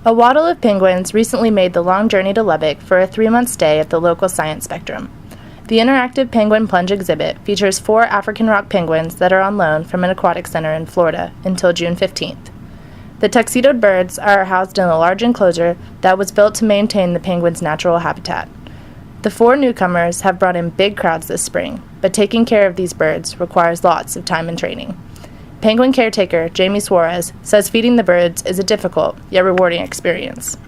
A waddle of penguins recently made the long journey to Lubbock for a 3-month stay at the local Science Spectrum. The interactive penguin plunge exhibit features 4 African rock penguins that are on loan from an aquatic center in Florida until June 15th. The tuxedoed birds are housed in a large enclosure that was built to maintain the penguins' natural habitat. The 4 newcomers have brought in big crowds this spring, but taking care of these birds requires lots of time and training. Penguin caretaker Jamie Suarez says feeding the birds is a difficult yet rewarding experience.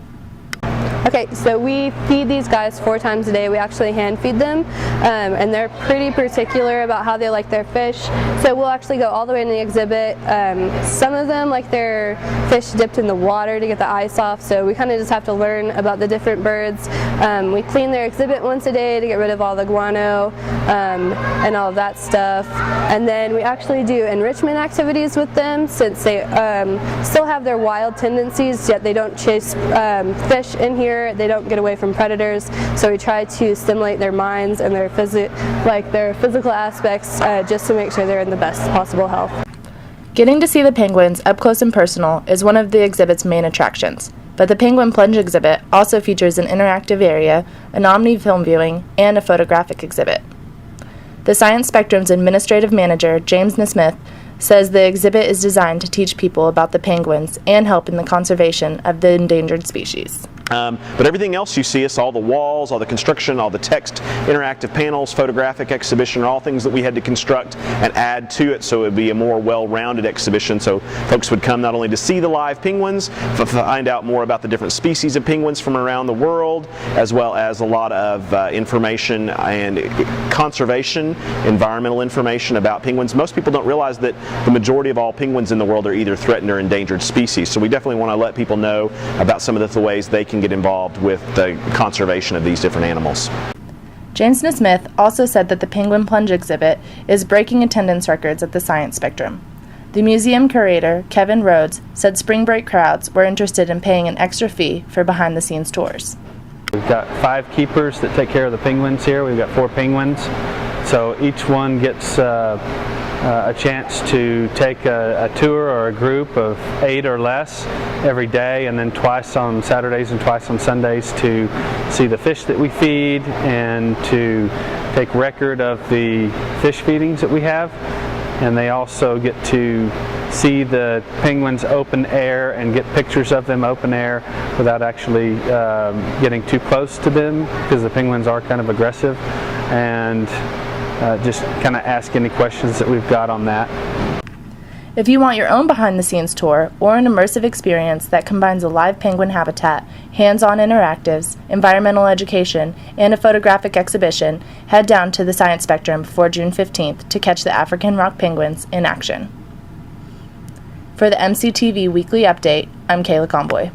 Okay, so we feed these guys 4 times a day. We actually hand feed them, and they're pretty particular about how they like their fish. So we'll actually go all the way in the exhibit. Some of them like their fish dipped in the water to get the ice off, so we kind of just have to learn about the different birds. We clean their exhibit once a day to get rid of all the guano and all of that stuff. And then we actually do enrichment activities with them, since they still have their wild tendencies, yet they don't chase fish in here. They don't get away from predators, so we try to stimulate their minds and their physical aspects just to make sure they're in the best possible health. Getting to see the penguins up close and personal is one of the exhibit's main attractions, but the Penguin Plunge exhibit also features an interactive area, an omni-film viewing, and a photographic exhibit. The Science Spectrum's administrative manager, James Nesmith, says the exhibit is designed to teach people about the penguins and help in the conservation of the endangered species. But everything else you see us, all the walls, all the construction, all the text, interactive panels, photographic exhibition, are all things that we had to construct and add to it so it would be a more well-rounded exhibition, so folks would come not only to see the live penguins, but find out more about the different species of penguins from around the world, as well as a lot of information and conservation, environmental information about penguins. Most people don't realize that the majority of all penguins in the world are either threatened or endangered species, so we definitely want to let people know about some of the ways they can get involved with the conservation of these different animals. James Smith also said that the Penguin Plunge exhibit is breaking attendance records at the Science Spectrum. The museum curator, Kevin Rhodes, said spring break crowds were interested in paying an extra fee for behind-the-scenes tours. We've got 5 keepers that take care of the penguins here. We've got 4 penguins, so each one gets a chance to take a tour or a group of 8 or less every day, and then twice on Saturdays and twice on Sundays to see the fish that we feed and to take record of the fish feedings that we have. And they also get to see the penguins open air and get pictures of them open air without actually getting too close to them, because the penguins are kind of aggressive, and just kind of ask any questions that we've got on that. If you want your own behind-the-scenes tour or an immersive experience that combines a live penguin habitat, hands-on interactives, environmental education, and a photographic exhibition, head down to the Science Spectrum before June 15th to catch the African rock penguins in action. For the MCTV Weekly Update, I'm Kayla Conboy.